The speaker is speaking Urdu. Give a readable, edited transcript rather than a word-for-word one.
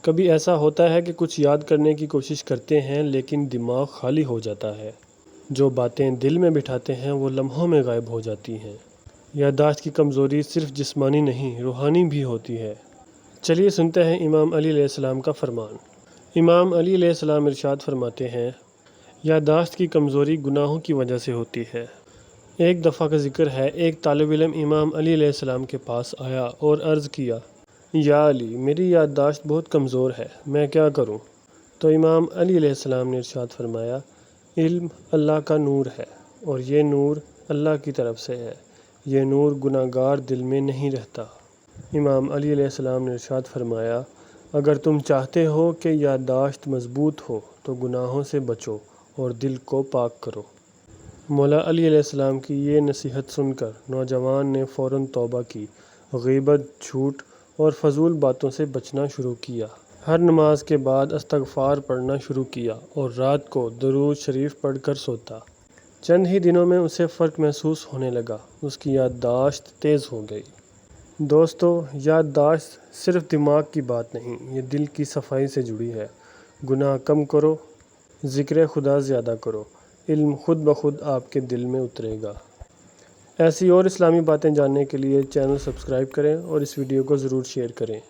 کبھی ایسا ہوتا ہے کہ کچھ یاد کرنے کی کوشش کرتے ہیں لیکن دماغ خالی ہو جاتا ہے۔ جو باتیں دل میں بٹھاتے ہیں وہ لمحوں میں غائب ہو جاتی ہیں۔ یادداشت کی کمزوری صرف جسمانی نہیں، روحانی بھی ہوتی ہے۔ چلیے سنتے ہیں امام علی علیہ السلام کا فرمان۔ امام علی علیہ السلام ارشاد فرماتے ہیں، یادداشت کی کمزوری گناہوں کی وجہ سے ہوتی ہے۔ ایک دفعہ کا ذکر ہے، ایک طالب علم امام علی علیہ السلام کے پاس آیا اور عرض کیا، یا علی، میری یادداشت بہت کمزور ہے، میں کیا کروں؟ تو امام علی علیہ السلام نے ارشاد فرمایا، علم اللہ کا نور ہے، اور یہ نور اللہ کی طرف سے ہے، یہ نور گناہگار دل میں نہیں رہتا۔ امام علی علیہ السلام نے ارشاد فرمایا، اگر تم چاہتے ہو کہ یادداشت مضبوط ہو تو گناہوں سے بچو اور دل کو پاک کرو۔ مولا علی علیہ السلام کی یہ نصیحت سن کر نوجوان نے فوراً توبہ کی، غیبت، جھوٹ اور فضول باتوں سے بچنا شروع کیا۔ ہر نماز کے بعد استغفار پڑھنا شروع کیا اور رات کو درود شریف پڑھ کر سوتا۔ چند ہی دنوں میں اسے فرق محسوس ہونے لگا، اس کی یادداشت تیز ہو گئی۔ دوستو، یادداشت صرف دماغ کی بات نہیں، یہ دل کی صفائی سے جڑی ہے۔ گناہ کم کرو، ذکر خدا زیادہ کرو، علم خود بخود آپ کے دل میں اترے گا۔ ایسی اور اسلامی باتیں جاننے کے لیے چینل سبسکرائب کریں اور اس ویڈیو کو ضرور شیئر کریں۔